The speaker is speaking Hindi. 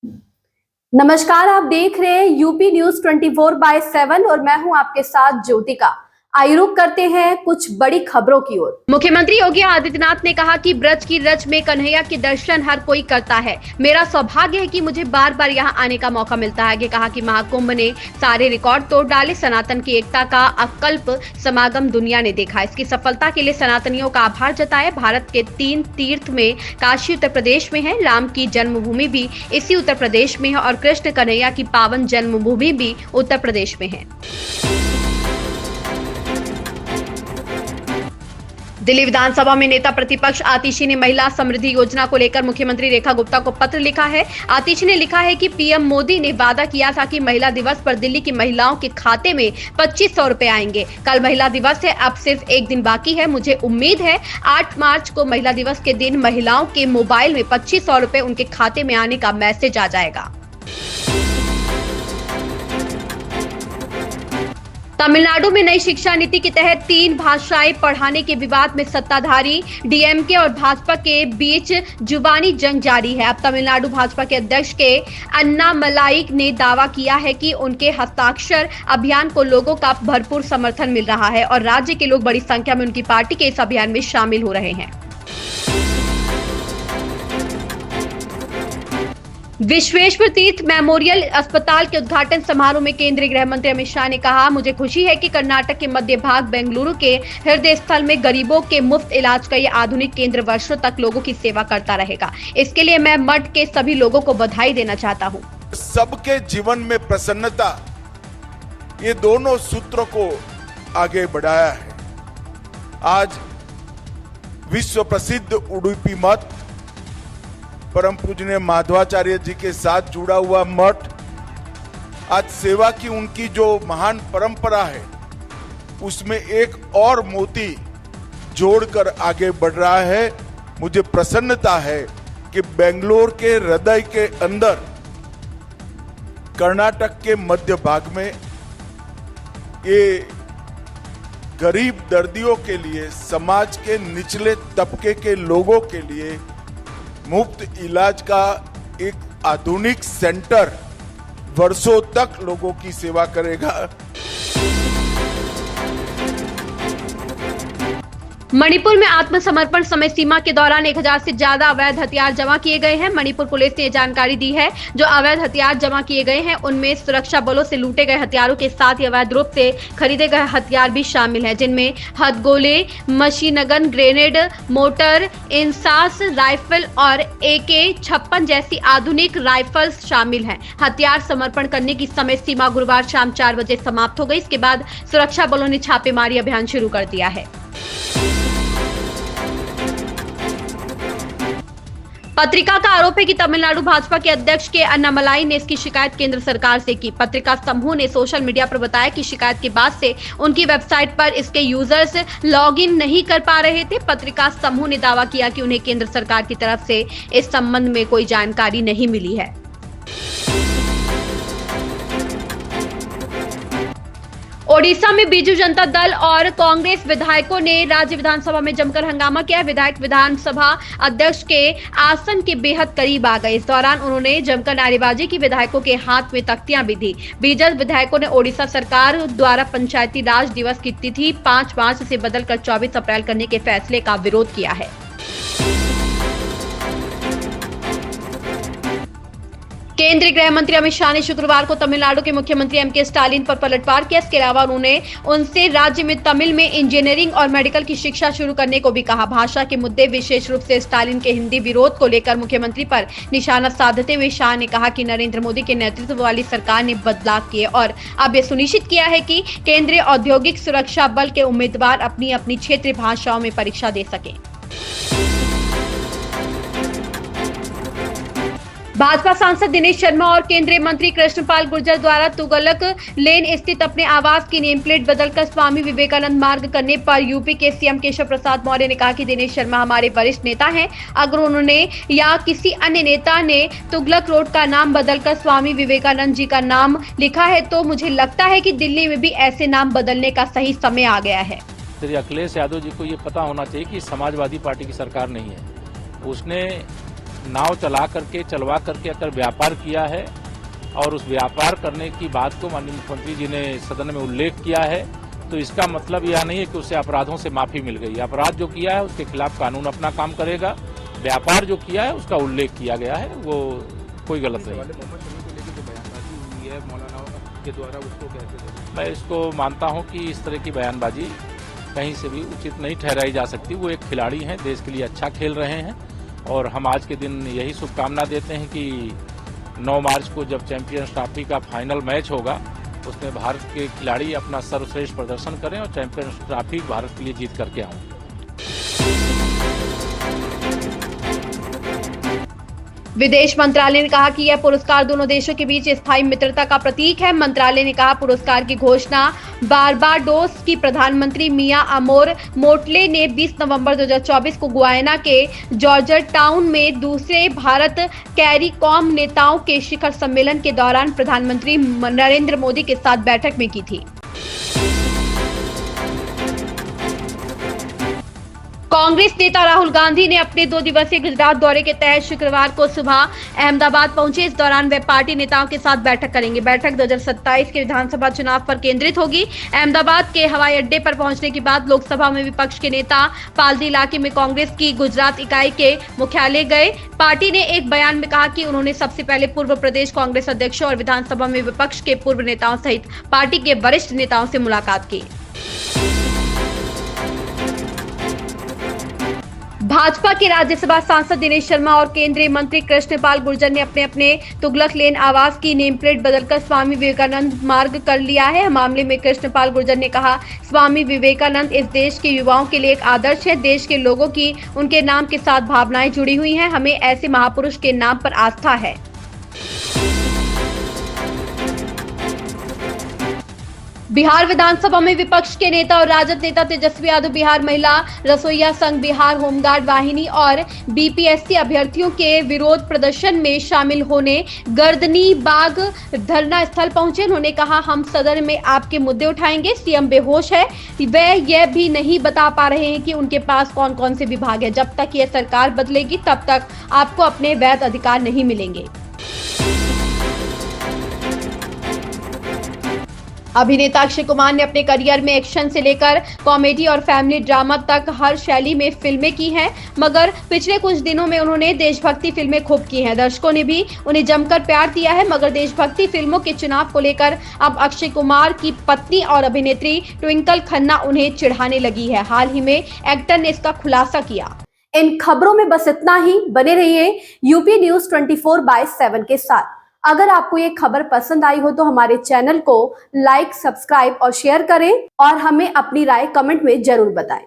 नमस्कार, आप देख रहे हैं यूपी न्यूज 24/7 और मैं हूं आपके साथ ज्योतिका। आइए रुक करते हैं कुछ बड़ी खबरों की ओर। मुख्यमंत्री योगी आदित्यनाथ ने कहा कि ब्रज की रज में कन्हैया के दर्शन हर कोई करता है। मेरा सौभाग्य है कि मुझे बार बार यहां आने का मौका मिलता है। आगे कहा कि महाकुंभ ने सारे रिकॉर्ड तोड़ डाले। सनातन की एकता का अकल्प समागम दुनिया ने देखा। इसकी सफलता के लिए सनातनियों का आभार जताया। भारत के 3 तीर्थ में काशी उत्तर प्रदेश में है, राम की जन्मभूमि भी इसी उत्तर प्रदेश में है और कृष्ण कन्हैया की पावन जन्मभूमि भी उत्तर प्रदेश में है। दिल्ली विधानसभा में नेता प्रतिपक्ष आतिशी ने महिला समृद्धि योजना को लेकर मुख्यमंत्री रेखा गुप्ता को पत्र लिखा है। आतिशी ने लिखा है कि पीएम मोदी ने वादा किया था कि महिला दिवस पर दिल्ली की महिलाओं के खाते में 2500 रुपए आएंगे। कल महिला दिवस है, अब सिर्फ एक दिन बाकी है। मुझे उम्मीद है 8 मार्च को महिला दिवस के दिन महिलाओं के मोबाइल में 2500 रुपए उनके खाते में आने का मैसेज आ जाएगा। तमिलनाडु में नई शिक्षा नीति के तहत 3 भाषाएं पढ़ाने के विवाद में सत्ताधारी डीएमके और भाजपा के बीच जुबानी जंग जारी है। अब तमिलनाडु भाजपा के अध्यक्ष के अन्नामलाई ने दावा किया है कि उनके हस्ताक्षर अभियान को लोगों का भरपूर समर्थन मिल रहा है और राज्य के लोग बड़ी संख्या में उनकी पार्टी के इस अभियान में शामिल हो रहे हैं। विश्वेश्वर तीर्थ मेमोरियल अस्पताल के उद्घाटन समारोह में केंद्रीय गृह मंत्री अमित शाह ने कहा, मुझे खुशी है कि कर्नाटक के मध्य भाग बेंगलुरु के हृदय स्थल में गरीबों के मुफ्त इलाज का यह आधुनिक केंद्र वर्षों तक लोगों की सेवा करता रहेगा। इसके लिए मैं मठ के सभी लोगों को बधाई देना चाहता हूँ। सबके जीवन में प्रसन्नता, ये दोनों सूत्रों को आगे बढ़ाया है। आज विश्व प्रसिद्ध उडुपी मठ, परम पूजनीय माधवाचार्य जी के साथ जुड़ा हुआ मठ, आज सेवा की उनकी जो महान परंपरा है उसमें एक और मोती जोड़कर आगे बढ़ रहा है। मुझे प्रसन्नता है कि बेंगलोर के हृदय के अंदर कर्नाटक के मध्य भाग में ये गरीब दर्दियों के लिए, समाज के निचले तबके के लोगों के लिए मुफ्त इलाज का एक आधुनिक सेंटर वर्षों तक लोगों की सेवा करेगा। मणिपुर में आत्मसमर्पण समय सीमा के दौरान 1000 से ज्यादा अवैध हथियार जमा किए गए हैं। मणिपुर पुलिस ने जानकारी दी है। जो अवैध हथियार जमा किए गए हैं उनमें सुरक्षा बलों से लूटे गए हथियारों के साथ ही अवैध रूप से खरीदे गए हथियार भी शामिल हैं, जिनमें हथगोले, machine gun, grenade, mortar, INSAS rifle और AK-56 जैसी आधुनिक राइफल्स शामिल हैं। हथियार समर्पण करने की समय सीमा गुरुवार शाम 4 बजे समाप्त हो गई। इसके बाद सुरक्षा बलों ने छापेमारी अभियान शुरू कर दिया है। पत्रिका का आरोप है कि तमिलनाडु भाजपा के अध्यक्ष के अन्नामलाई ने इसकी शिकायत केंद्र सरकार से की। पत्रिका समूह ने सोशल मीडिया पर बताया कि शिकायत के बाद से उनकी वेबसाइट पर इसके यूजर्स लॉगिन नहीं कर पा रहे थे। पत्रिका समूह ने दावा किया कि उन्हें केंद्र सरकार की तरफ से इस संबंध में कोई जानकारी नहीं मिली है। ओडिशा में बीजू जनता दल और कांग्रेस विधायकों ने राज्य विधानसभा में जमकर हंगामा किया। विधायक विधानसभा अध्यक्ष के आसन के बेहद करीब आ गए। इस दौरान उन्होंने जमकर नारेबाजी की। विधायकों के हाथ में तख्तियां भी दी। बीजद विधायकों ने ओडिशा सरकार द्वारा पंचायती राज दिवस की तिथि 5 मार्च से बदलकर 24 अप्रैल करने के फैसले का विरोध किया है। केंद्रीय गृह मंत्री अमित शाह ने शुक्रवार को तमिलनाडु के मुख्यमंत्री एमके स्टालिन पर पलटवार किया। इसके अलावा उन्होंने उनसे राज्य में तमिल में इंजीनियरिंग और मेडिकल की शिक्षा शुरू करने को भी कहा। भाषा के मुद्दे, विशेष रूप से स्टालिन के हिंदी विरोध को लेकर मुख्यमंत्री पर निशाना साधते हुए शाह ने कहा कि नरेंद्र मोदी के नेतृत्व वाली सरकार ने बदलाव किए और अब यह सुनिश्चित किया है कि केंद्रीय औद्योगिक सुरक्षा बल के उम्मीदवार अपनी अपनी क्षेत्रीय भाषाओं में परीक्षा दे सकें। भाजपा सांसद दिनेश शर्मा और केंद्रीय मंत्री कृष्णपाल गुर्जर द्वारा तुगलक लेन स्थित अपने आवास की नेम प्लेट बदलकर स्वामी विवेकानंद मार्ग करने पर यूपी के सीएम केशव प्रसाद मौर्य ने कहा कि दिनेश शर्मा हमारे वरिष्ठ नेता हैं। अगर उन्होंने या किसी अन्य नेता ने तुगलक रोड का नाम बदलकर स्वामी विवेकानंद जी का नाम लिखा है तो मुझे लगता है कि दिल्ली में भी ऐसे नाम बदलने का सही समय आ गया है। श्री अखिलेश यादव जी को ये पता होना चाहिए कि समाजवादी पार्टी की सरकार नहीं है। उसने नाव चलवा करके अगर व्यापार किया है और उस व्यापार करने की बात को माननीय मुख्यमंत्री जी ने सदन में उल्लेख किया है, तो इसका मतलब यह नहीं है कि उसे अपराधों से माफी मिल गई। अपराध जो किया है उसके खिलाफ कानून अपना काम करेगा। व्यापार जो किया है उसका उल्लेख किया गया है, वो कोई गलत नहीं। मैं इसको मानता हूं कि इस तरह की बयानबाजी कहीं से भी उचित नहीं ठहराई जा सकती। वो एक खिलाड़ी हैं, देश के लिए अच्छा खेल रहे हैं और हम आज के दिन यही शुभकामना देते हैं कि 9 मार्च को जब चैंपियंस ट्रॉफी का फाइनल मैच होगा उसमें भारत के खिलाड़ी अपना सर्वश्रेष्ठ प्रदर्शन करें और चैंपियंस ट्रॉफी भारत के लिए जीत करके आएं। विदेश मंत्रालय ने कहा कि यह पुरस्कार दोनों देशों के बीच स्थायी मित्रता का प्रतीक है। मंत्रालय ने कहा पुरस्कार की घोषणा बारबाडोस की प्रधानमंत्री मिया अमोर मोटले ने 20 नवंबर 2024 को गुयाना के जॉर्ज टाउन में दूसरे भारत कैरिकॉम नेताओं के शिखर सम्मेलन के दौरान प्रधानमंत्री नरेंद्र मोदी के साथ बैठक में की थी। कांग्रेस नेता राहुल गांधी ने अपने 2 दिवसीय गुजरात दौरे के तहत शुक्रवार को सुबह अहमदाबाद पहुंचे। इस दौरान वे पार्टी नेताओं के साथ बैठक करेंगे। बैठक 2027 के विधानसभा चुनाव पर केंद्रित होगी। अहमदाबाद के हवाई अड्डे पर पहुंचने के बाद लोकसभा में विपक्ष के नेता पालदी इलाके में कांग्रेस की गुजरात इकाई के मुख्यालय गए। पार्टी ने एक बयान में कहा कि उन्होंने सबसे पहले पूर्व प्रदेश कांग्रेस अध्यक्षों और विधानसभा में विपक्ष के पूर्व नेताओं सहित पार्टी के वरिष्ठ नेताओं से मुलाकात की। भाजपा के राज्यसभा सांसद दिनेश शर्मा और केंद्रीय मंत्री कृष्णपाल गुर्जर ने अपने अपने तुगलक लेन आवास की नेम प्लेट बदलकर स्वामी विवेकानंद मार्ग कर लिया है। मामले में कृष्णपाल गुर्जर ने कहा, स्वामी विवेकानंद इस देश के युवाओं के लिए एक आदर्श है। देश के लोगों की उनके नाम के साथ भावनाएं जुड़ी हुई हैं। हमें ऐसे महापुरुष के नाम पर आस्था है। बिहार विधानसभा में विपक्ष के नेता और राजद नेता तेजस्वी यादव बिहार महिला रसोईया संघ, बिहार होमगार्ड वाहिनी और बीपीएससी अभ्यर्थियों के विरोध प्रदर्शन में शामिल होने गर्दनी बाग धरना स्थल पहुंचे। उन्होंने कहा, हम सदन में आपके मुद्दे उठाएंगे। सीएम बेहोश है, वे यह भी नहीं बता पा रहे हैं कि उनके पास कौन कौन से विभाग है। जब तक यह सरकार बदलेगी तब तक आपको अपने वैध अधिकार नहीं मिलेंगे। अभिनेता अक्षय कुमार ने अपने करियर में एक्शन से लेकर कॉमेडी और फैमिली ड्रामा तक हर शैली में फिल्में की हैं, मगर पिछले कुछ दिनों में उन्होंने देशभक्ति फिल्में खूब की हैं। दर्शकों ने भी उन्हें जमकर प्यार दिया है, मगर देशभक्ति फिल्मों के चुनाव को लेकर अब अक्षय कुमार की पत्नी और अभिनेत्री ट्विंकल खन्ना उन्हें चिढ़ाने लगी है। हाल ही में एक्टर ने इसका खुलासा किया। इन खबरों में बस इतना ही। बने रहिए यूपी न्यूज 24/7 के साथ। अगर आपको ये खबर पसंद आई हो तो हमारे चैनल को लाइक, सब्सक्राइब और शेयर करें और हमें अपनी राय कमेंट में जरूर बताएं।